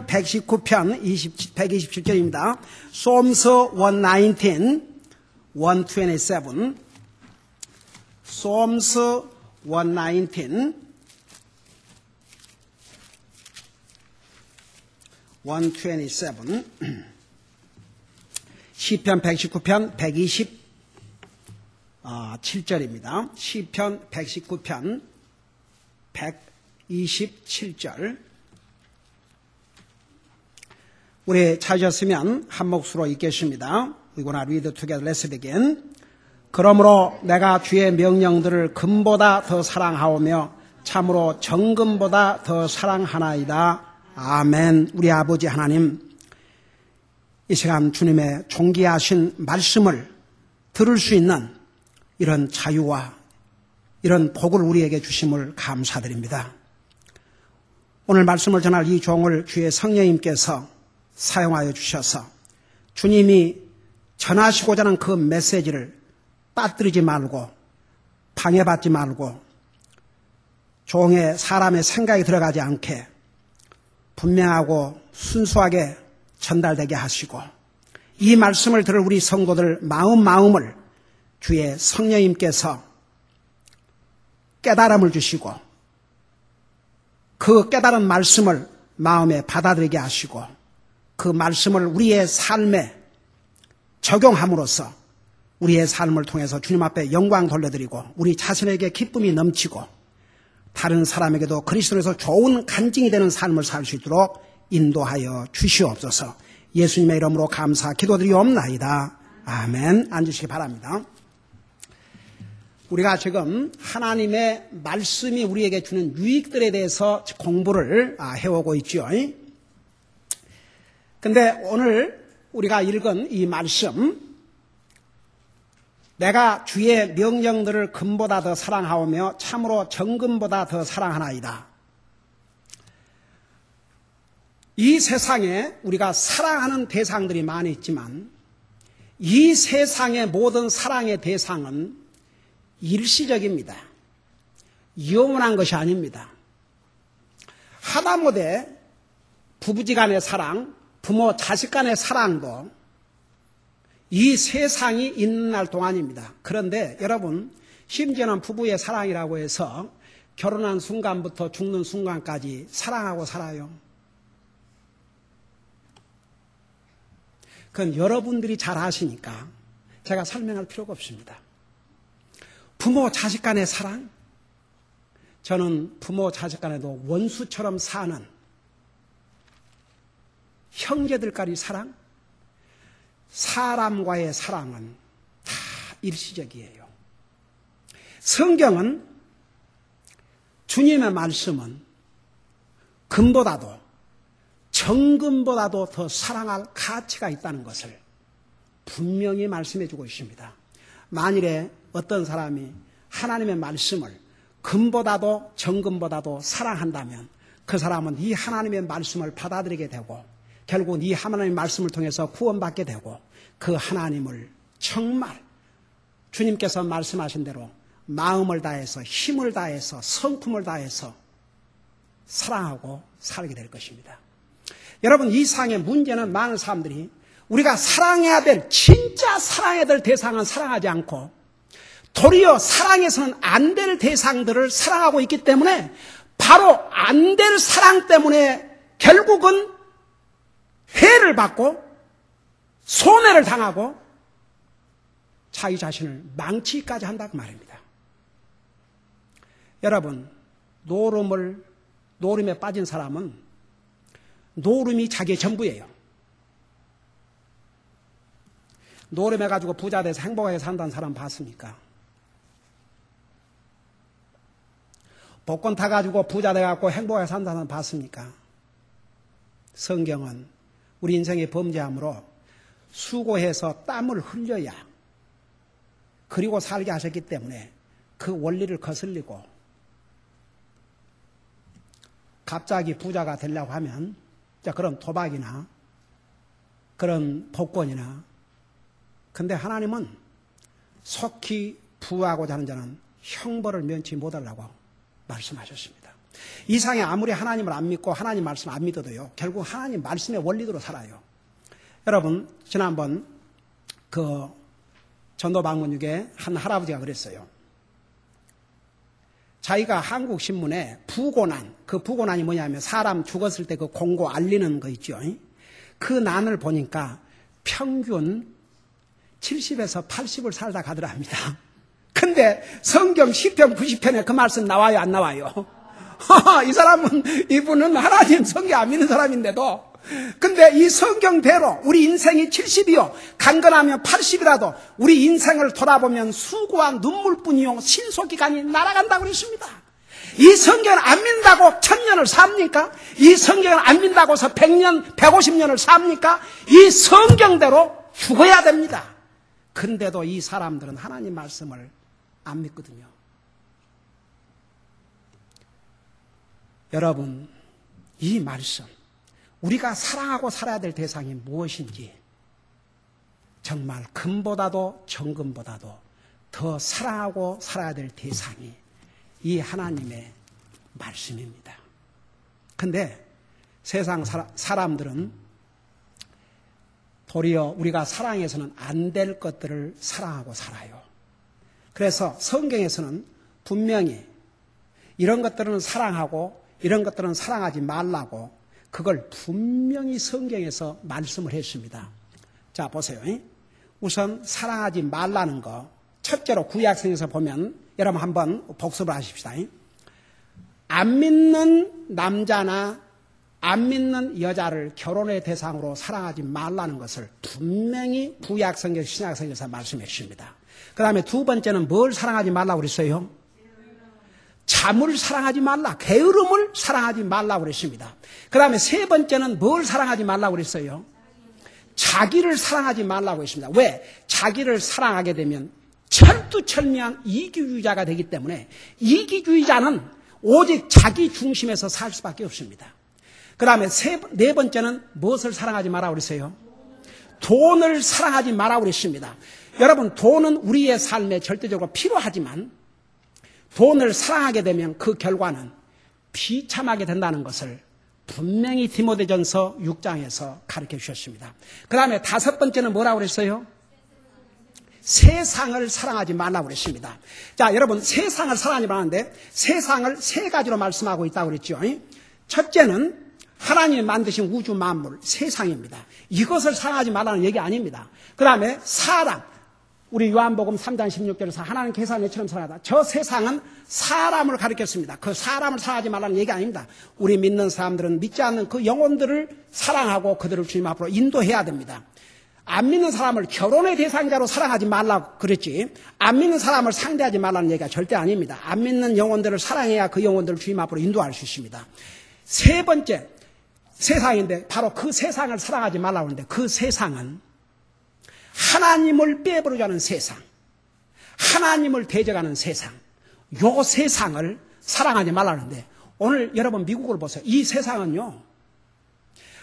119편 127절입니다. Psalms 119, 127. Psalms 119, 127. 시편 119편 127절입니다. 시편 119편 127절. 우리 찾으셨으면 한 몫으로 읽겠습니다. We're gonna read together. Let's begin. 그러므로 내가 주의 명령들을 금보다 더 사랑하오며 참으로 정금보다 더 사랑하나이다. 아멘. 우리 아버지 하나님, 이 시간 주님의 존귀하신 말씀을 들을 수 있는 이런 자유와 이런 복을 우리에게 주심을 감사드립니다. 오늘 말씀을 전할 이 종을 주의 성령님께서 사용하여 주셔서 주님이 전하시고자 하는 그 메시지를 빠뜨리지 말고 방해받지 말고 종의 사람의 생각이 들어가지 않게 분명하고 순수하게 전달되게 하시고 이 말씀을 들을 우리 성도들 마음을 주의 성령님께서 깨달음을 주시고 그 깨달은 말씀을 마음에 받아들이게 하시고 그 말씀을 우리의 삶에 적용함으로써 우리의 삶을 통해서 주님 앞에 영광 돌려드리고 우리 자신에게 기쁨이 넘치고 다른 사람에게도 그리스도에서 좋은 간증이 되는 삶을 살 수 있도록 인도하여 주시옵소서. 예수님의 이름으로 감사 기도드리옵나이다. 아멘. 앉으시기 바랍니다. 우리가 지금 하나님의 말씀이 우리에게 주는 유익들에 대해서 공부를 해오고 있죠. 근데 오늘 우리가 읽은 이 말씀, 내가 주의 명령들을 금보다 더 사랑하오며 참으로 정금보다 더 사랑하나이다. 이 세상에 우리가 사랑하는 대상들이 많이 있지만 이 세상의 모든 사랑의 대상은 일시적입니다. 영원한 것이 아닙니다. 하다못해 부부지간의 사랑, 부모 자식 간의 사랑도 이 세상이 있는 날 동안입니다. 그런데 여러분, 심지어는 부부의 사랑이라고 해서 결혼한 순간부터 죽는 순간까지 사랑하고 살아요. 그건 여러분들이 잘 아시니까 제가 설명할 필요가 없습니다. 부모 자식 간의 사랑, 저는 부모 자식 간에도 원수처럼 사는 형제들까지 사랑, 사람과의 사랑은 다 일시적이에요. 성경은 주님의 말씀은 금보다도 정금보다도 더 사랑할 가치가 있다는 것을 분명히 말씀해 주고 있습니다. 만일에 어떤 사람이 하나님의 말씀을 금보다도 정금보다도 사랑한다면 그 사람은 이 하나님의 말씀을 받아들이게 되고 결국 이 하나님의 말씀을 통해서 구원받게 되고 그 하나님을 정말 주님께서 말씀하신 대로 마음을 다해서 힘을 다해서 성품을 다해서 사랑하고 살게 될 것입니다. 여러분, 이 세상의 문제는 많은 사람들이 우리가 사랑해야 될, 진짜 사랑해야 될 대상은 사랑하지 않고 도리어 사랑해서는 안 될 대상들을 사랑하고 있기 때문에 바로 안 될 사랑 때문에 결국은 해를 받고 손해를 당하고 자기 자신을 망치기까지 한다고 말입니다. 여러분, 노름에 빠진 사람은 노름이 자기의 전부예요. 노름해가지고 부자 돼서 행복하게 산다는 사람 봤습니까? 복권 타가지고 부자 돼갖고 행복하게 산다는 사람 봤습니까? 성경은 우리 인생의 범죄함으로 수고해서 땀을 흘려야 그리고 살게 하셨기 때문에 그 원리를 거슬리고 갑자기 부자가 되려고 하면 그런 도박이나 그런 복권이나 근데 하나님은 속히 부하고자 하는 자는 형벌을 면치 못하려고 말씀하셨습니다. 이상에 아무리 하나님을 안 믿고 하나님 말씀을 안 믿어도요, 결국 하나님 말씀의 원리대로 살아요. 여러분, 지난번 그 전도방문육에 한 할아버지가 그랬어요. 자기가 한국신문에 부고난, 그 부고난이 뭐냐면 사람 죽었을 때 그 공고 알리는 거 있죠. 그 난을 보니까 평균 70에서 80을 살다 가더랍니다. 근데 성경 10편, 90편에 그 말씀 나와요, 안 나와요? 이분은 하나님 성경 안 믿는 사람인데도, 근데 이 성경대로 우리 인생이 70이요, 강건하면 80이라도 우리 인생을 돌아보면 수고와 눈물뿐이요, 신속기간이 날아간다고 그랬습니다. 이 성경을 안 믿는다고 1000년을 삽니까? 이 성경을 안 믿는다고서 100년, 150년을 삽니까? 이 성경대로 죽어야 됩니다. 근데도 이 사람들은 하나님 말씀을 안 믿거든요. 여러분, 이 말씀, 우리가 사랑하고 살아야 될 대상이 무엇인지 정말 금보다도 정금보다도 더 사랑하고 살아야 될 대상이 이 하나님의 말씀입니다. 근데 세상 사람들은 도리어 우리가 사랑해서는 안 될 것들을 사랑하고 살아요. 그래서 성경에서는 분명히 이런 것들은 사랑하고 이런 것들은 사랑하지 말라고 그걸 분명히 성경에서 말씀을 했습니다. 자, 보세요. 우선 사랑하지 말라는 거 첫째로 구약성에서 보면 여러분 한번 복습을 하십시다. 안 믿는 남자나 안 믿는 여자를 결혼의 대상으로 사랑하지 말라는 것을 분명히 구약성경, 신약성경에서 말씀해 주십니다. 그 다음에 두 번째는 뭘 사랑하지 말라고 그랬어요? 잠을 사랑하지 말라, 게으름을 사랑하지 말라고 그랬습니다. 그 다음에 세 번째는 뭘 사랑하지 말라고 그랬어요? 자기를 사랑하지 말라고 했습니다. 왜? 자기를 사랑하게 되면 철두철미한 이기주의자가 되기 때문에 이기주의자는 오직 자기 중심에서 살 수밖에 없습니다. 그 다음에 네 번째는 무엇을 사랑하지 말라고 그랬어요? 돈을 사랑하지 말라고 그랬습니다. 여러분, 돈은 우리의 삶에 절대적으로 필요하지만 돈을 사랑하게 되면 그 결과는 비참하게 된다는 것을 분명히 디모데전서 6장에서 가르쳐 주셨습니다. 그 다음에 다섯 번째는 뭐라고 그랬어요? 세상을 사랑하지 말라고 그랬습니다. 자, 여러분, 세상을 사랑하지 말라는데 세상을 세 가지로 말씀하고 있다고 그랬죠. 첫째는 하나님이 만드신 우주 만물, 세상입니다. 이것을 사랑하지 말라는 얘기 아닙니다. 그 다음에 사람, 우리 요한복음 3장 16절에서 하나님 계산 내처럼 사랑하다. 저 세상은 사람을 가리켰습니다. 그 사람을 사랑하지 말라는 얘기 아닙니다. 우리 믿는 사람들은 믿지 않는 그 영혼들을 사랑하고 그들을 주님 앞으로 인도해야 됩니다. 안 믿는 사람을 결혼의 대상자로 사랑하지 말라고 그랬지, 안 믿는 사람을 상대하지 말라는 얘기가 절대 아닙니다. 안 믿는 영혼들을 사랑해야 그 영혼들을 주님 앞으로 인도할 수 있습니다. 세 번째, 세상인데 바로 그 세상을 사랑하지 말라고 하는데 그 세상은 하나님을 빼버리자는 세상, 하나님을 대적하는 세상, 요 세상을 사랑하지 말라는데 오늘 여러분 미국을 보세요. 이 세상은요,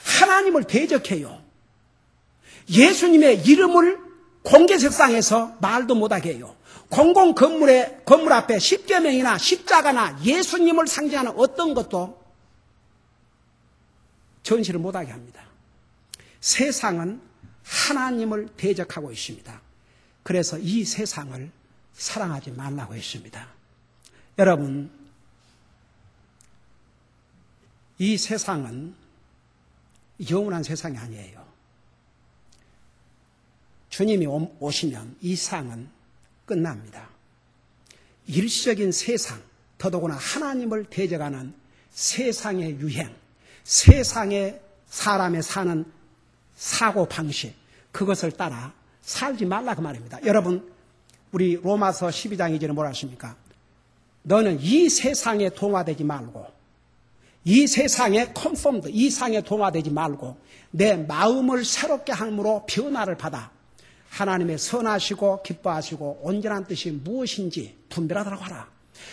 하나님을 대적해요. 예수님의 이름을 공개석상에서 말도 못하게 해요. 공공 건물 앞에 십계명이나 십자가나 예수님을 상징하는 어떤 것도 전시를 못하게 합니다. 세상은 하나님을 대적하고 있습니다. 그래서 이 세상을 사랑하지 말라고 했습니다. 여러분, 이 세상은 영원한 세상이 아니에요. 주님이 오시면 이 세상은 끝납니다. 일시적인 세상, 더더구나 하나님을 대적하는 세상의 유행, 세상의 사람의 사는 사고방식, 그것을 따라 살지 말라 그 말입니다. 여러분, 우리 로마서 12장 2절에 뭐라 하십니까? 너는 이 세상에 동화되지 말고, 이 세상에 컨폼드, 이 세상에 동화되지 말고 내 마음을 새롭게 함으로 변화를 받아 하나님의 선하시고 기뻐하시고 온전한 뜻이 무엇인지 분별하도록 하라.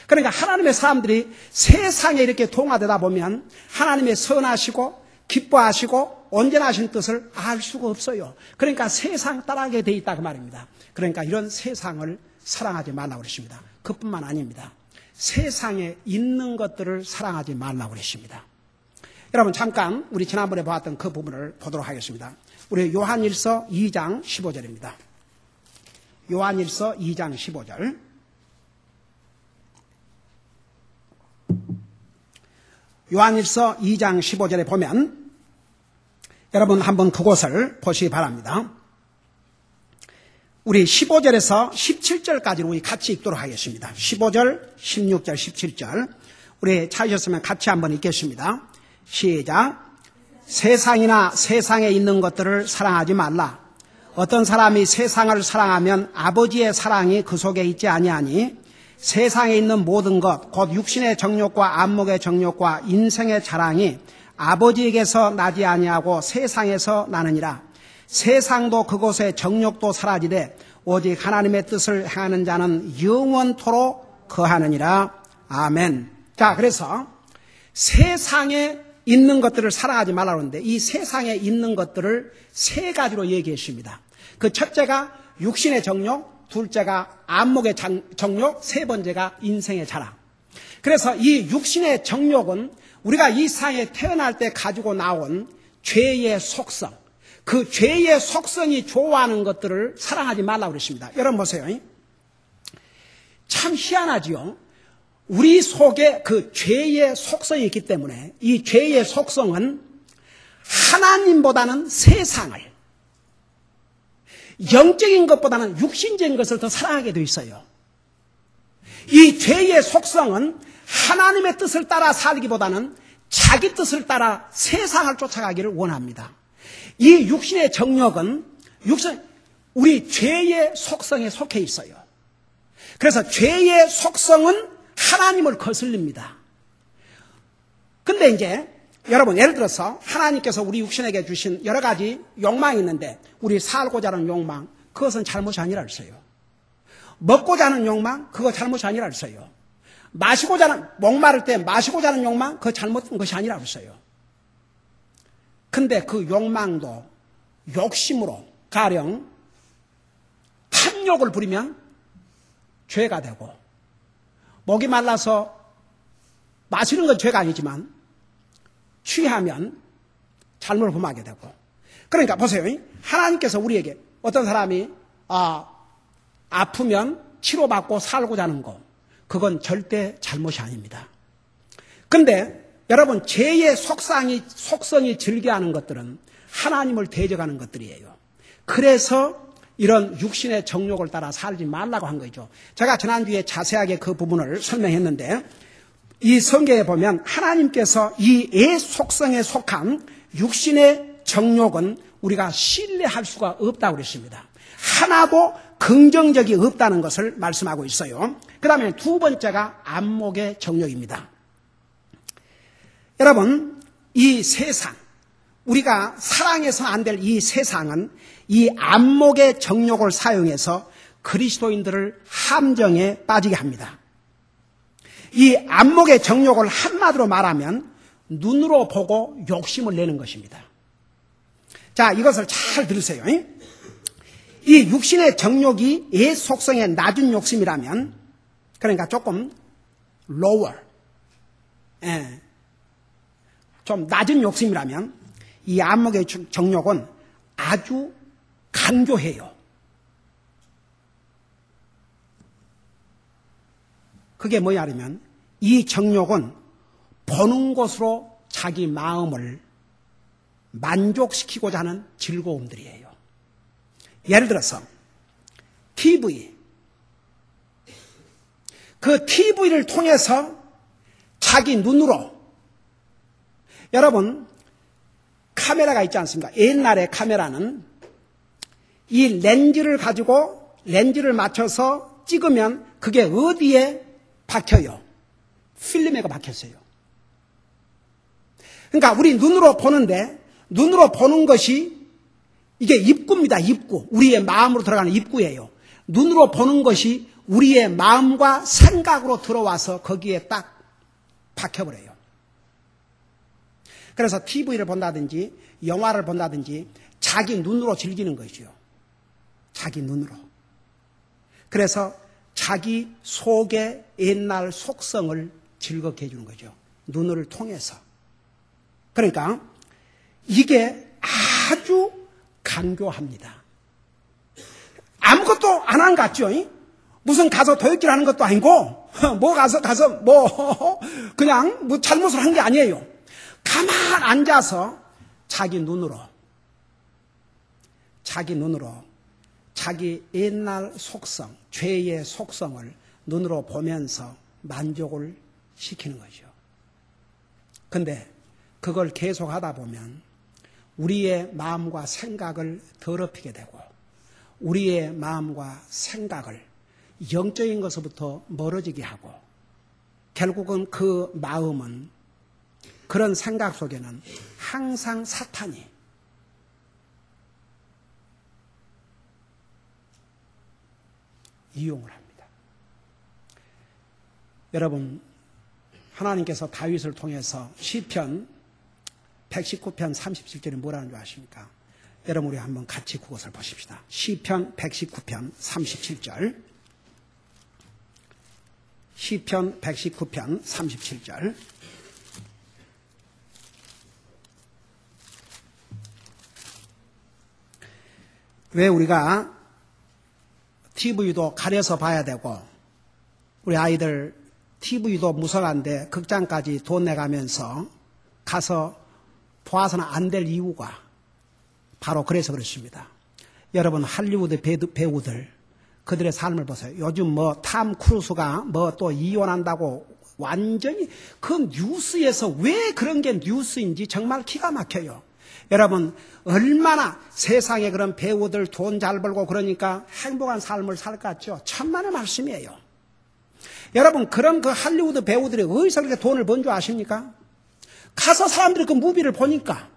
그러니까 하나님의 사람들이 세상에 이렇게 동화되다 보면 하나님의 선하시고 기뻐하시고 온전하신 뜻을 알 수가 없어요. 그러니까 세상 따라하게 돼 있다 그 말입니다. 그러니까 이런 세상을 사랑하지 말라고 그랬습니다. 그뿐만 아닙니다. 세상에 있는 것들을 사랑하지 말라고 그랬습니다. 여러분 잠깐 우리 지난번에 보았던 그 부분을 보도록 하겠습니다. 우리 요한일서 2장 15절입니다. 요한일서 2장 15절. 요한일서 2장 15절에 보면 여러분 한번 그곳을 보시기 바랍니다. 우리 15절에서 17절까지 우리 같이 읽도록 하겠습니다. 15절, 16절, 17절 우리 찾으셨으면 같이 한번 읽겠습니다. 시작. 세상이나 세상에 있는 것들을 사랑하지 말라. 어떤 사람이 세상을 사랑하면 아버지의 사랑이 그 속에 있지 아니하니 세상에 있는 모든 것, 곧 육신의 정욕과 안목의 정욕과 인생의 자랑이 아버지에게서 나지 아니하고 세상에서 나느니라. 세상도 그곳의 정욕도 사라지되 오직 하나님의 뜻을 행하는 자는 영원토록 거하느니라. 아멘. 자, 그래서 세상에 있는 것들을 사랑하지 말라고 하는데 이 세상에 있는 것들을 세 가지로 얘기했습니다. 그 첫째가 육신의 정욕, 둘째가 안목의 정욕, 세 번째가 인생의 자랑. 그래서 이 육신의 정욕은 우리가 이 세상에 태어날 때 가지고 나온 죄의 속성, 그 죄의 속성이 좋아하는 것들을 사랑하지 말라고 그랬습니다. 여러분 보세요. 참 희한하지요. 우리 속에 그 죄의 속성이 있기 때문에 이 죄의 속성은 하나님보다는 세상을, 영적인 것보다는 육신적인 것을 더 사랑하게 되어 있어요. 이 죄의 속성은 하나님의 뜻을 따라 살기보다는 자기 뜻을 따라 세상을 쫓아가기를 원합니다. 이 육신의 정욕은 우리 죄의 속성에 속해 있어요. 그래서 죄의 속성은 하나님을 거슬립니다. 근데 이제 여러분 예를 들어서 하나님께서 우리 육신에게 주신 여러 가지 욕망이 있는데 우리 살고자 하는 욕망, 그것은 잘못이 아니라 했어요. 먹고자 하는 욕망, 그거 잘못이 아니라 했어요. 마시고자 하는, 목마를 때 마시고자 하는 욕망, 그거 잘못된 것이 아니라 했어요. 근데 그 욕망도 욕심으로 가령 탐욕을 부리면 죄가 되고, 목이 말라서 마시는 건 죄가 아니지만 취하면 잘못을 범하게 되고. 그러니까 보세요. 하나님께서 우리에게 어떤 사람이 아프면 치료받고 살고자 하는 거, 그건 절대 잘못이 아닙니다. 근데 여러분 죄의 속성이 즐겨하는 것들은 하나님을 대적하는 것들이에요. 그래서 이런 육신의 정욕을 따라 살지 말라고 한 거죠. 제가 지난주에 자세하게 그 부분을 설명했는데 이 성경에 보면 하나님께서 이 애 속성에 속한 육신의 정욕은 우리가 신뢰할 수가 없다고 그랬습니다. 하나도 긍정적이 없다는 것을 말씀하고 있어요. 그 다음에 두 번째가 안목의 정욕입니다. 여러분, 이 세상, 우리가 사랑해서는 안 될 이 세상은 이 안목의 정욕을 사용해서 그리스도인들을 함정에 빠지게 합니다. 이 안목의 정욕을 한마디로 말하면 눈으로 보고 욕심을 내는 것입니다. 자, 이것을 잘 들으세요. 이 육신의 정욕이 옛 속성의 낮은 욕심이라면, 그러니까 조금 lower, 좀 낮은 욕심이라면 이 안목의 정욕은 아주 간교해요. 그게 뭐냐면 이 정욕은 보는 것으로 자기 마음을 만족시키고자 하는 즐거움들이에요. 예를 들어서 TV, 그 TV를 통해서 자기 눈으로, 여러분 카메라가 있지 않습니까? 옛날의 카메라는 이 렌즈를 가지고 렌즈를 맞춰서 찍으면 그게 어디에 박혀요? 필름에가 박혔어요. 그러니까 우리 눈으로 보는데 눈으로 보는 것이 이게 입구입니다. 입구. 우리의 마음으로 들어가는 입구예요. 눈으로 보는 것이 우리의 마음과 생각으로 들어와서 거기에 딱 박혀버려요. 그래서 TV를 본다든지 영화를 본다든지 자기 눈으로 즐기는 것이죠. 자기 눈으로. 그래서 자기 속의 옛날 속성을 즐겁게 해주는 거죠. 눈을 통해서. 그러니까 이게 아주 간교합니다. 아무것도 안 한 것 같죠? 무슨 가서 도둑질 하는 것도 아니고, 그냥 잘못을 한 게 아니에요. 가만 앉아서 자기 눈으로 자기 옛날 속성, 죄의 속성을 눈으로 보면서 만족을 시키는 거죠. 근데 그걸 계속 하다 보면 우리의 마음과 생각을 더럽히게 되고 우리의 마음과 생각을 영적인 것으로부터 멀어지게 하고 결국은 그 마음은 그런 생각 속에는 항상 사탄이 이용을 합니다. 여러분, 하나님께서 다윗을 통해서 시편 119편 37절에 뭐라는 줄 아십니까? 여러분, 우리 한번 같이 그것을 보십시다. 시편 119편 37절. 시편 119편 37절. 왜 우리가 TV도 가려서 봐야 되고 우리 아이들 TV도 무서워한데 극장까지 돈 내가면서 가서 봐서는 안 될 이유가 바로 그래서 그렇습니다. 여러분, 할리우드 배우들 그들의 삶을 보세요. 요즘 탐 크루스가 또 이혼한다고 완전히 그 뉴스에서 왜 그런 게 뉴스인지 정말 기가 막혀요. 여러분, 얼마나 세상에 그런 배우들 돈 잘 벌고 그러니까 행복한 삶을 살 것 같죠? 천만의 말씀이에요. 여러분, 그런 그 할리우드 배우들이 어디서 그렇게 돈을 번 줄 아십니까? 가서 사람들이 그 무비를 보니까.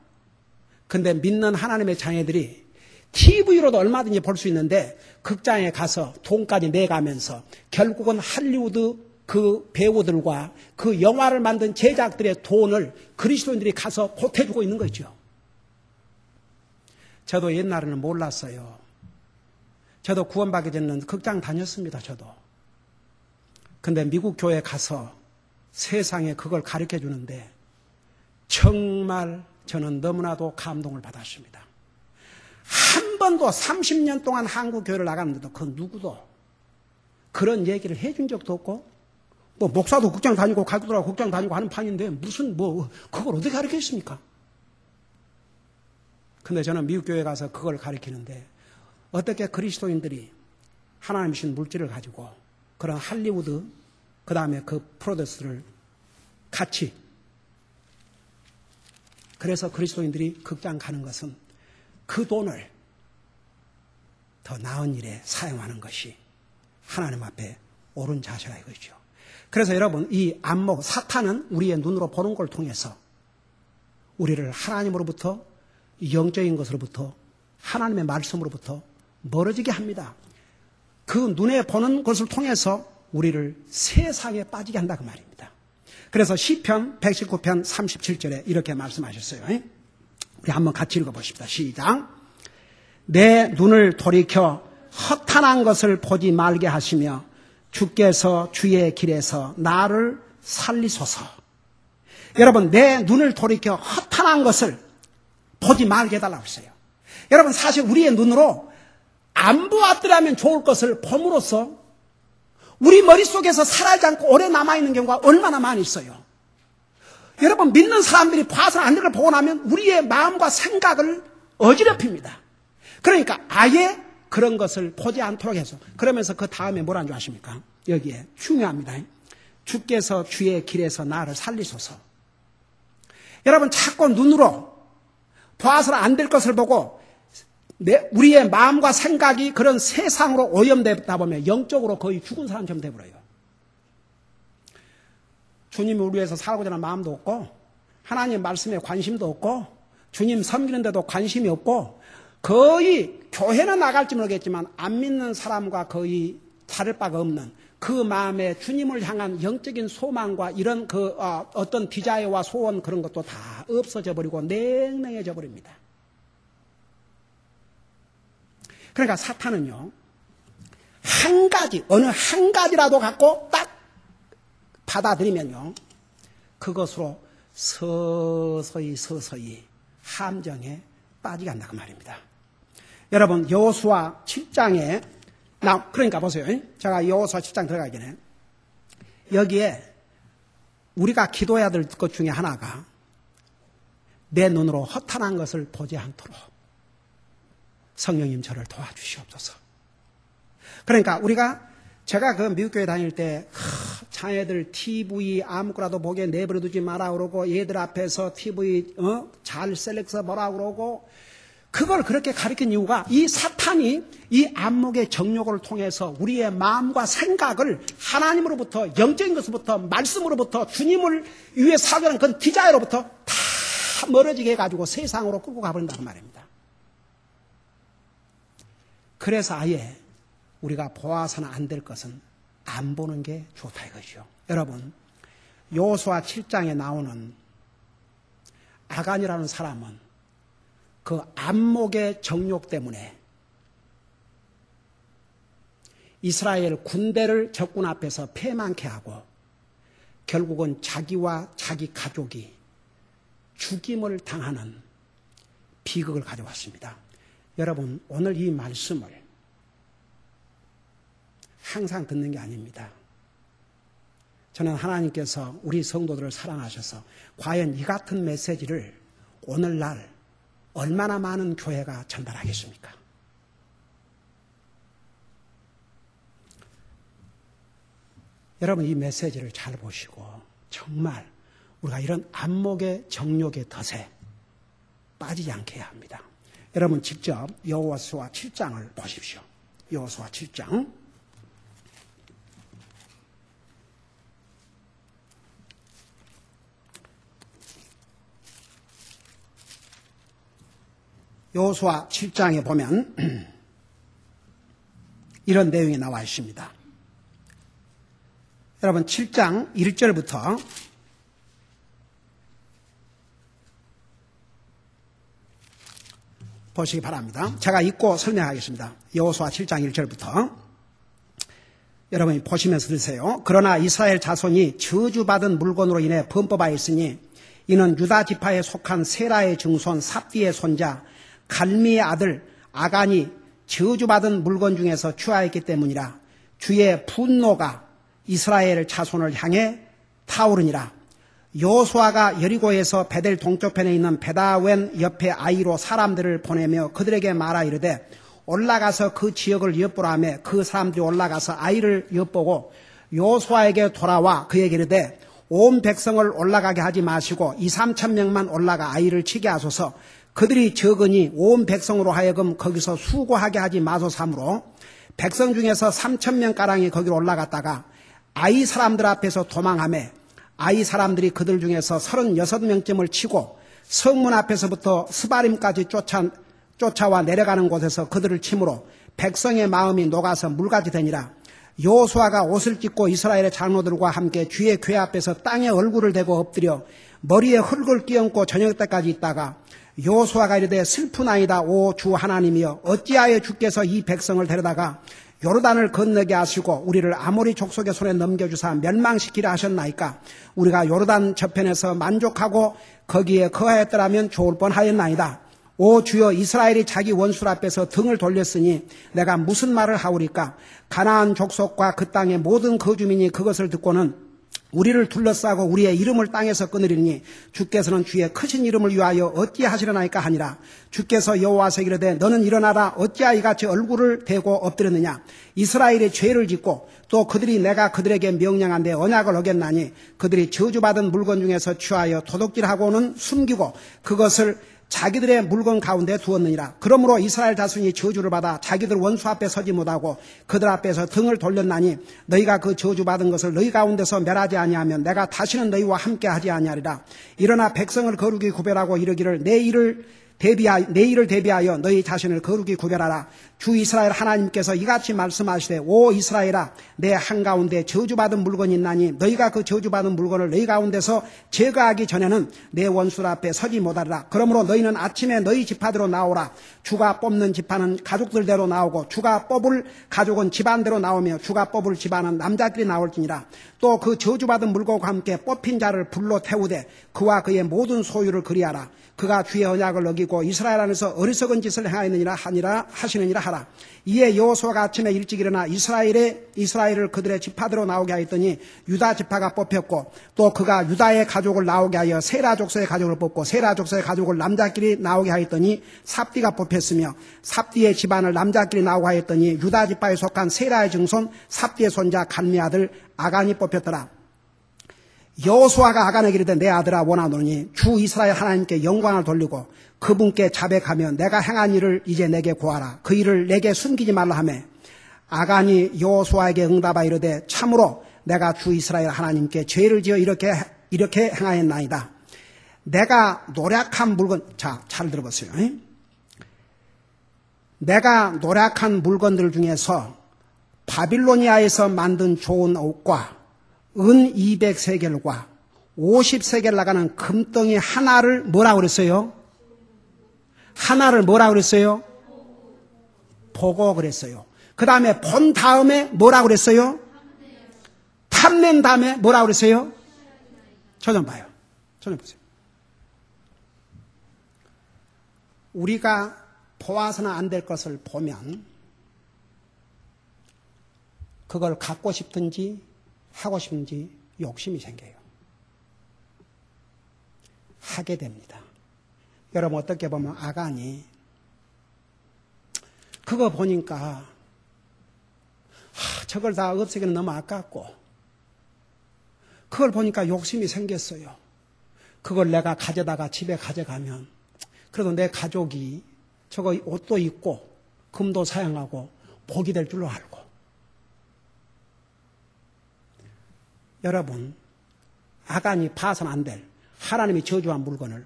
근데 믿는 하나님의 자녀들이 TV로도 얼마든지 볼 수 있는데 극장에 가서 돈까지 내가면서 결국은 할리우드 그 배우들과 그 영화를 만든 제작들의 돈을 그리스도인들이 가서 보태주고 있는 거죠. 저도 옛날에는 몰랐어요. 저도 구원받기 전에는 극장 다녔습니다. 저도. 근데 미국 교회 가서 세상에 그걸 가르쳐 주는데 정말 저는 너무나도 감동을 받았습니다. 한 번도 30년 동안 한국 교회를 나갔는데도 그 누구도 그런 얘기를 해준 적도 없고 목사도 극장 다니고 가족들하고 극장 다니고 하는 판인데 무슨 그걸 어떻게 가르쳤습니까? 근데 저는 미국 교회 가서 그걸 가르치는데 어떻게 그리스도인들이 하나님 주신 물질을 가지고 그런 할리우드 그 다음에 그 프로듀스를 같이 그래서 그리스도인들이 극장 가는 것은 그 돈을 더 나은 일에 사용하는 것이 하나님 앞에 옳은 자세가 이거죠. 그래서 여러분, 이 안목, 사탄은 우리의 눈으로 보는 걸 통해서 우리를 하나님으로부터 영적인 것으로부터 하나님의 말씀으로부터 멀어지게 합니다. 그 눈에 보는 것을 통해서 우리를 세상에 빠지게 한다 그 말입니다. 그래서 시편 119편 37절에 이렇게 말씀하셨어요. 우리 한번 같이 읽어보십시다. 시작. 내 눈을 돌이켜 허탄한 것을 보지 말게 하시며 주께서 주의 길에서 나를 살리소서. 여러분, 내 눈을 돌이켜 허탄한 것을 보지 말게 해달라고 했어요. 여러분, 사실 우리의 눈으로 안 보았더라면 좋을 것을 봄으로써 우리 머릿속에서 사라지지 않고 오래 남아있는 경우가 얼마나 많이 있어요. 여러분, 믿는 사람들이 봐서는 안 될 걸 보고 나면 우리의 마음과 생각을 어지럽힙니다. 그러니까 아예 그런 것을 보지 않도록 해서 그러면서 그 다음에 뭐라는 줄 아십니까? 여기에 중요합니다. 주께서 주의 길에서 나를 살리소서. 여러분, 자꾸 눈으로 봐서는 안 될 것을 보고 우리의 마음과 생각이 그런 세상으로 오염되다 보면 영적으로 거의 죽은 사람처럼 돼버려요. 주님이 우리 위해서 살고자 하는 마음도 없고 하나님 말씀에 관심도 없고 주님 섬기는데도 관심이 없고 거의 교회는 나갈지 모르겠지만 안 믿는 사람과 거의 다를 바가 없는 그 마음에 주님을 향한 영적인 소망과 이런 어떤 디자이어와 소원 그런 것도 다 없어져 버리고 냉랭해져 버립니다. 한 가지, 어느 한 가지라도 갖고 딱 받아들이면요, 그것으로 서서히 함정에 빠지간다고 말입니다. 여러분, 여호수아 7장에 그러니까 보세요. 제가 여호수아 7장 들어가기 전에 여기에 우리가 기도해야 될 것 중에 하나가 내 눈으로 허탄한 것을 보지 않도록 성령님 저를 도와주시옵소서. 그러니까 제가 그 미국교회 다닐 때 자녀들 TV 아무거나도 보게 내버려두지 마라 그러고 얘들 앞에서 TV 잘 셀렉서 보라 그러고 그걸 그렇게 가르친 이유가 이 사탄이 이 안목의 정욕을 통해서 우리의 마음과 생각을 하나님으로부터 영적인 것으로부터 말씀으로부터 주님을 위해 살아가는 그 디자이로부터 다 멀어지게 해가지고 세상으로 끌고 가버린다는 말입니다. 그래서 아예 우리가 보아서는 안 될 것은 안 보는 게 좋다 이것이요. 여러분, 여호수아 7장에 나오는 아간이라는 사람은 그 안목의 정욕 때문에 이스라엘 군대를 적군 앞에서 패망케 하고 결국은 자기와 자기 가족이 죽임을 당하는 비극을 가져왔습니다. 여러분, 오늘 이 말씀을 항상 듣는 게 아닙니다. 저는 하나님께서 우리 성도들을 사랑하셔서 과연 이 같은 메시지를 오늘날 얼마나 많은 교회가 전달하겠습니까? 여러분, 이 메시지를 잘 보시고 정말 우리가 이런 안목의 정욕의 덫에 빠지지 않게 해야 합니다. 여러분, 직접 여호수아 7장을 보십시오. 여호수아 7장. 여호수아 7장에 보면 이런 내용이 나와 있습니다. 여러분, 7장 1절부터 보시기 바랍니다. 제가 읽고 설명하겠습니다. 여호수아 7장 1절부터 여러분이 보시면서 들으세요. 그러나 이스라엘 자손이 저주받은 물건으로 인해 범법하였으니 이는 유다 지파에 속한 세라의 증손 삽디의 손자 갈미의 아들 아간이 저주받은 물건 중에서 취하였기 때문이라. 주의 분노가 이스라엘 자손을 향해 타오르니라. 여호수아가 여리고에서 베델 동쪽편에 있는 베다웬 옆에 아이로 사람들을 보내며 그들에게 말하 이르되 올라가서 그 지역을 엿보라 하며 그 사람들이 올라가서 아이를 엿보고 여호수아에게 돌아와 그에게 이르되 온 백성을 올라가게 하지 마시고 2-3천 명만 올라가 아이를 치게 하소서. 그들이 적으니 온 백성으로 하여금 거기서 수고하게 하지 마소서 하므로 백성 중에서 3,000명가량이 거기로 올라갔다가 아이 사람들 앞에서 도망하며 아이 사람들이 그들 중에서 36명쯤을 치고 성문 앞에서부터 스바림까지 쫓아와 내려가는 곳에서 그들을 치므로 백성의 마음이 녹아서 물같이 되니라. 여호수아가 옷을 찢고 이스라엘의 장로들과 함께 주의 궤 앞에서 땅에 얼굴을 대고 엎드려 머리에 흙을 끼얹고 저녁 때까지 있다가 여호수아가 이르되 슬프나이다 오 주 하나님이여 어찌하여 주께서 이 백성을 데려다가 요르단을 건너게 하시고 우리를 아모리 족속의 손에 넘겨주사 멸망시키려 하셨나이까. 우리가 요르단 저편에서 만족하고 거기에 거하였더라면 좋을 뻔하였나이다. 오 주여 이스라엘이 자기 원수 앞에서 등을 돌렸으니 내가 무슨 말을 하오리까. 가나안 족속과 그 땅의 모든 거주민이 그것을 듣고는 우리를 둘러싸고 우리의 이름을 땅에서 끊으리니 주께서는 주의 크신 이름을 위하여 어찌하시려나이까 하니라. 주께서 여호와서 이르되 너는 일어나라. 어찌하여 이같이 얼굴을 대고 엎드렸느냐. 이스라엘의 죄를 짓고 또 그들이 내가 그들에게 명령한데 언약을 어겼나니 그들이 저주받은 물건 중에서 취하여 도둑질하고는 숨기고 그것을 자기들의 물건 가운데 두었느니라. 그러므로 이스라엘 자손이 저주를 받아 자기들 원수 앞에 서지 못하고 그들 앞에서 등을 돌렸나니 너희가 그 저주받은 것을 너희 가운데서 멸하지 아니하면 내가 다시는 너희와 함께 하지 아니하리라. 일어나 백성을 거룩히 구별하고 이르기를 내 일을 내일을 대비하여 너희 자신을 거룩히 구별하라. 주 이스라엘 하나님께서 이같이 말씀하시되 오 이스라엘아 내 한가운데 저주받은 물건이 있나니 너희가 그 저주받은 물건을 너희 가운데서 제거하기 전에는 내 원수 앞에 서지 못하리라. 그러므로 너희는 아침에 너희 지파대로 나오라. 주가 뽑는 지파는 가족들대로 나오고 주가 뽑을 가족은 집안대로 나오며 주가 뽑을 집안은 남자끼리 나올지니라. 또 그 저주받은 물건과 함께 뽑힌 자를 불로 태우되 그와 그의 모든 소유를 그리하라. 그가 주의 언약을 어기고 이스라엘 안에서 어리석은 짓을 행하였느니라 하시느니라 하라. 이에 여호수아가 아침에 일찍 일어나 이스라엘을 그들의 지파대로 나오게 하였더니 유다 지파가 뽑혔고 또 그가 유다의 가족을 나오게 하여 세라 족속의 가족을 뽑고 세라 족속의 가족을 남자끼리 나오게 하였더니 삽디가 뽑혔으며 삽디의 집안을 남자끼리 나오게 하였더니 유다 지파에 속한 세라의 증손 삽디의 손자 갈미 아들 아간이 뽑혔더라. 여호수아가 아간에게 이르되 내 아들아 원하노니 주 이스라엘 하나님께 영광을 돌리고 그분께 자백하며 내가 행한 일을 이제 내게 고하라. 그 일을 내게 숨기지 말라 하매 아간이 여호수아에게 응답하여 이르되 참으로 내가 주 이스라엘 하나님께 죄를 지어 이렇게 행하였나이다. 내가 노력한 물건 잘 들어보세요. 내가 노력한 물건들 중에서 바빌로니아에서 만든 좋은 옷과 은 200세겔과 50세겔 나가는 금덩이 하나를 뭐라고 그랬어요? 하나를 뭐라고 그랬어요? 보고 그랬어요. 그 다음에 본 다음에 뭐라고 그랬어요? 탐낸 다음에 뭐라고 그랬어요? 저 좀 봐요. 저 좀 보세요. 우리가 보아서는 안 될 것을 보면 그걸 갖고 싶든지 하고 싶은지 욕심이 생겨요. 하게 됩니다. 여러분 어떻게 보면 아간이 그거 보니까 저걸 다 없애기는 너무 아깝고 그걸 보니까 욕심이 생겼어요. 그걸 내가 가져다가 집에 가져가면 그래도 내 가족이 저거 옷도 입고 금도 사용하고 복이 될 줄로 알고 여러분 아간이 봐서는 안 될 하나님이 저주한 물건을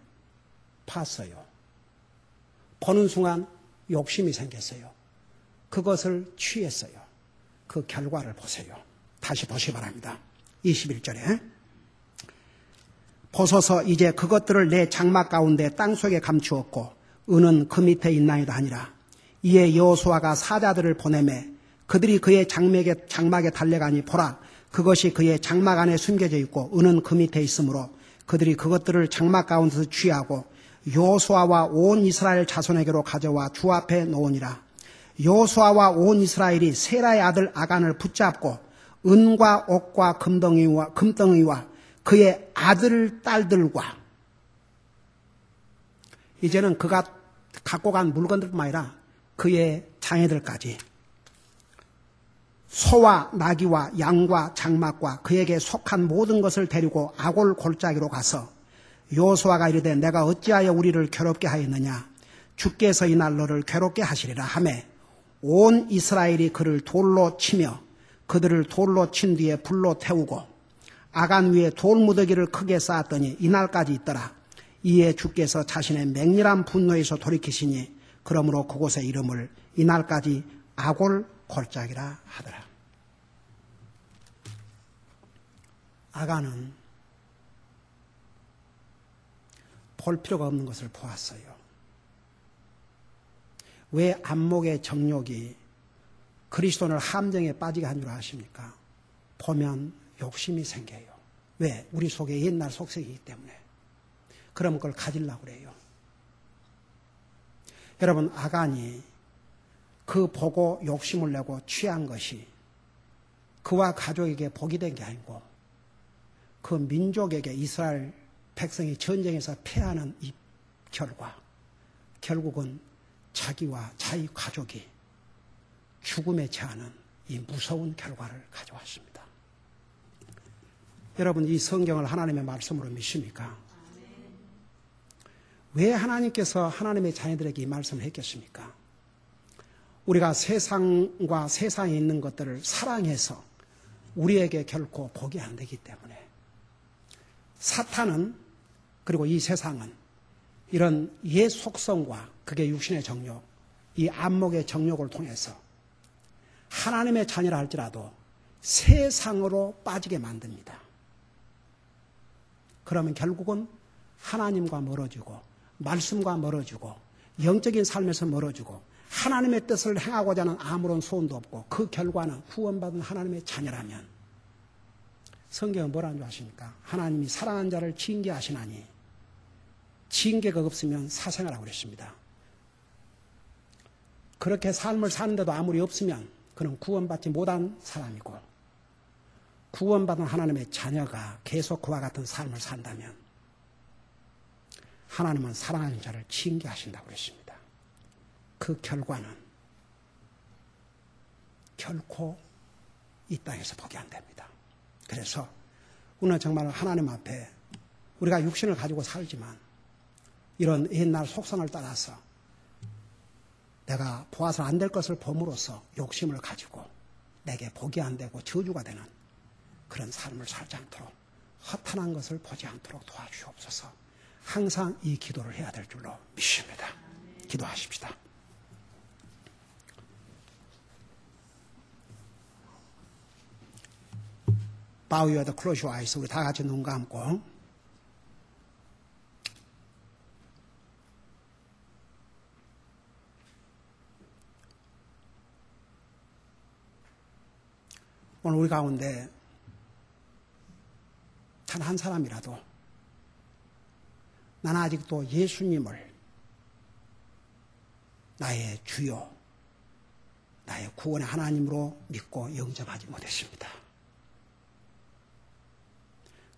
봤어요. 보는 순간 욕심이 생겼어요. 그것을 취했어요. 그 결과를 보세요. 다시 보시기 바랍니다. 21절에 보소서 이제 그것들을 내 장막 가운데 땅속에 감추었고 은은 그 밑에 있나이다 하니라. 이에 여호수아가 사자들을 보내매 그들이 그의 장막에 달려가니 보라 그것이 그의 장막 안에 숨겨져 있고 은은 그 밑에 있으므로 그들이 그것들을 장막 가운데서 취하고 여호수아와 온 이스라엘 자손에게로 가져와 주 앞에 놓으니라. 여호수아와 온 이스라엘이 세라의 아들 아간을 붙잡고 은과 옥과 금덩이와 그의 아들 딸들과 이제는 그가 갖고 간 물건들뿐만 아니라 그의 장애들까지 소와 나귀와 양과 장막과 그에게 속한 모든 것을 데리고 아골 골짜기로 가서 여호수아가 이르되 내가 어찌하여 우리를 괴롭게 하였느냐 주께서 이날 너를 괴롭게 하시리라 하매 온 이스라엘이 그를 돌로 치며 그들을 돌로 친 뒤에 불로 태우고 아간 위에 돌무더기를 크게 쌓았더니 이날까지 있더라. 이에 주께서 자신의 맹렬한 분노에서 돌이키시니 그러므로 그곳의 이름을 이날까지 아골 골짜기라 하더라. 아간은 볼 필요가 없는 것을 보았어요. 왜 안목의 정욕이 그리스도인을 함정에 빠지게 한 줄 아십니까? 보면 욕심이 생겨요. 왜? 우리 속에 옛날 속색이기 때문에. 그럼 그걸 가지려고 그래요. 여러분 아간이 그 보고 욕심을 내고 취한 것이 그와 가족에게 복이 된 게 아니고 그 민족에게 이스라엘 백성이 전쟁에서 패하는 이 결과 결국은 자기와 자기 가족이 죽음에 처하는 이 무서운 결과를 가져왔습니다. 여러분 이 성경을 하나님의 말씀으로 믿습니까? 왜 하나님께서 하나님의 자녀들에게 이 말씀을 했겠습니까? 우리가 세상과 세상에 있는 것들을 사랑해서 우리에게 결코 복이 안 되기 때문에 사탄은 그리고 이 세상은 이런 옛 속성과 그게 육신의 정욕, 이 안목의 정욕을 통해서 하나님의 자녀라 할지라도 세상으로 빠지게 만듭니다. 그러면 결국은 하나님과 멀어지고 말씀과 멀어지고 영적인 삶에서 멀어지고 하나님의 뜻을 행하고자 하는 아무런 소원도 없고 그 결과는 구원받은 하나님의 자녀라면 성경은 뭐라는 줄 아십니까? 하나님이 사랑한 자를 징계하시나니 징계가 없으면 사생아라고 그랬습니다. 그렇게 삶을 사는데도 아무리 없으면 그는 구원받지 못한 사람이고 구원받은 하나님의 자녀가 계속 그와 같은 삶을 산다면 하나님은 사랑하는 자를 징계하신다고 그랬습니다. 그 결과는 결코 이 땅에서 보게 안 됩니다. 그래서 우리는 정말 하나님 앞에 우리가 육신을 가지고 살지만 이런 옛날 속성을 따라서 내가 보아서 안 될 것을 범으로써 욕심을 가지고 내게 복이 안 되고 저주가 되는 그런 삶을 살지 않도록 허탄한 것을 보지 않도록 도와주옵소서. 항상 이 기도를 해야 될 줄로 믿습니다. 기도하십시다. Bow your head, close your eyes. 우리 다 같이 눈 감고 오늘 우리 가운데 단 한 사람이라도 나는 아직도 예수님을 나의 주요, 나의 구원의 하나님으로 믿고 영접하지 못했습니다.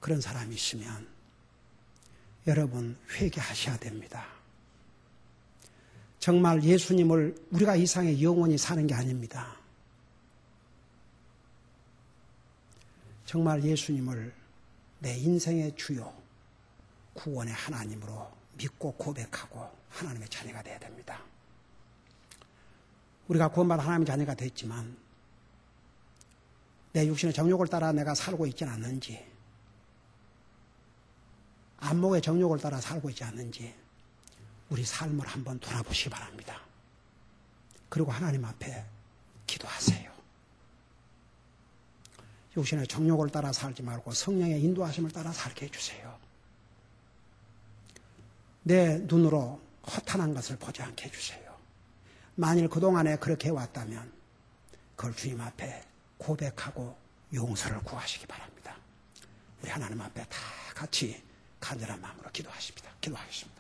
그런 사람이 있으면 여러분 회개하셔야 됩니다. 정말 예수님을 우리가 이 세상에 영원히 사는 게 아닙니다. 정말 예수님을 내 인생의 주요, 구원의 하나님으로 믿고 고백하고 하나님의 자녀가 되어야 됩니다. 우리가 구원받은 하나님의 자녀가 됐지만 내 육신의 정욕을 따라 내가 살고 있지는 않는지, 안목의 정욕을 따라 살고 있지 않는지 우리 삶을 한번 돌아보시기 바랍니다. 그리고 하나님 앞에 기도하세요. 육신의 정욕을 따라 살지 말고 성령의 인도하심을 따라 살게 해주세요. 내 눈으로 허탄한 것을 보지 않게 해주세요. 만일 그동안에 그렇게 해왔다면 그걸 주님 앞에 고백하고 용서를 구하시기 바랍니다. 우리 하나님 앞에 다 같이 간절한 마음으로 기도하십니다. 기도하겠습니다.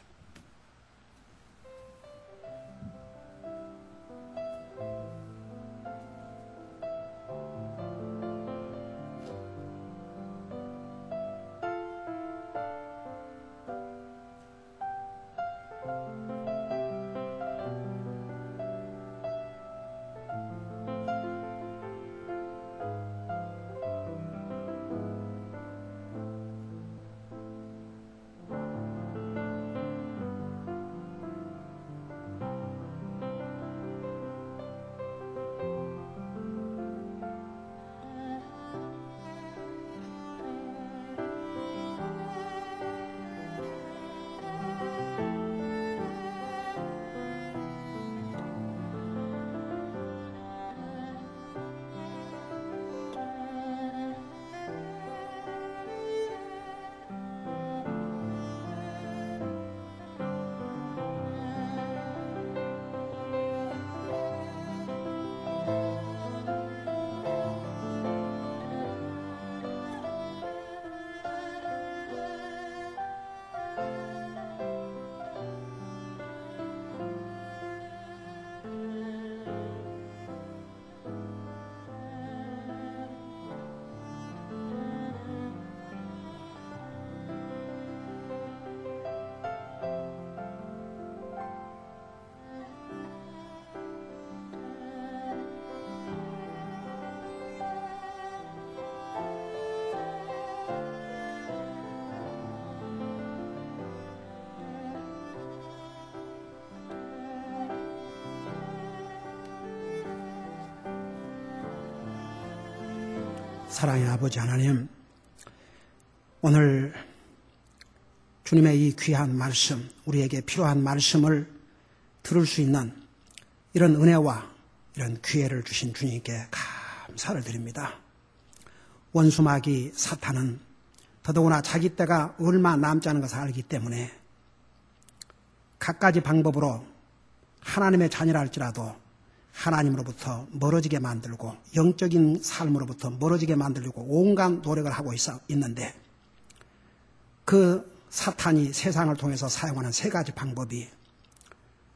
사랑의 아버지 하나님, 오늘 주님의 이 귀한 말씀, 우리에게 필요한 말씀을 들을 수 있는 이런 은혜와 이런 기회를 주신 주님께 감사를 드립니다. 원수마귀 사탄은 더더구나 자기 때가 얼마 남지 않은 것을 알기 때문에 갖가지 방법으로 하나님의 자녀라 할지라도 하나님으로부터 멀어지게 만들고 영적인 삶으로부터 멀어지게 만들려고 온갖 노력을 하고 있는데 그 사탄이 세상을 통해서 사용하는 세 가지 방법이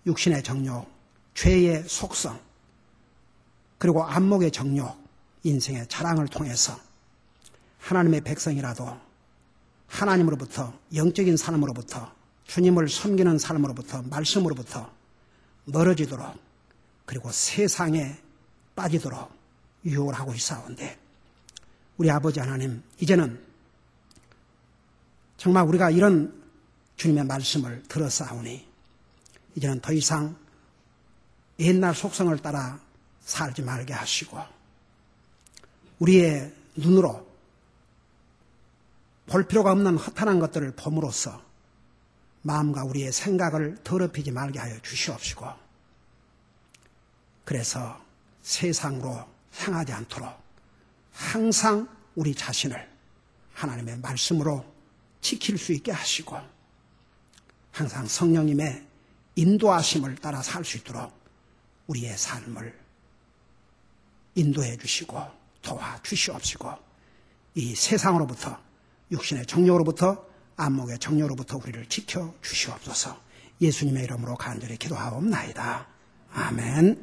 육신의 정욕, 죄의 속성, 그리고 안목의 정욕, 인생의 자랑을 통해서 하나님의 백성이라도 하나님으로부터 영적인 삶으로부터 주님을 섬기는 삶으로부터 말씀으로부터 멀어지도록 그리고 세상에 빠지도록 유혹을 하고 있사온데 우리 아버지 하나님 이제는 정말 우리가 이런 주님의 말씀을 들었사오니 이제는 더 이상 옛날 속성을 따라 살지 말게 하시고 우리의 눈으로 볼 필요가 없는 허탄한 것들을 봄으로써 마음과 우리의 생각을 더럽히지 말게 하여 주시옵시고 그래서 세상으로 향하지 않도록 항상 우리 자신을 하나님의 말씀으로 지킬 수 있게 하시고 항상 성령님의 인도하심을 따라 살 수 있도록 우리의 삶을 인도해 주시고 도와주시옵시고 이 세상으로부터 육신의 정욕으로부터 안목의 정욕으로부터 우리를 지켜 주시옵소서. 예수님의 이름으로 간절히 기도하옵나이다. 아멘.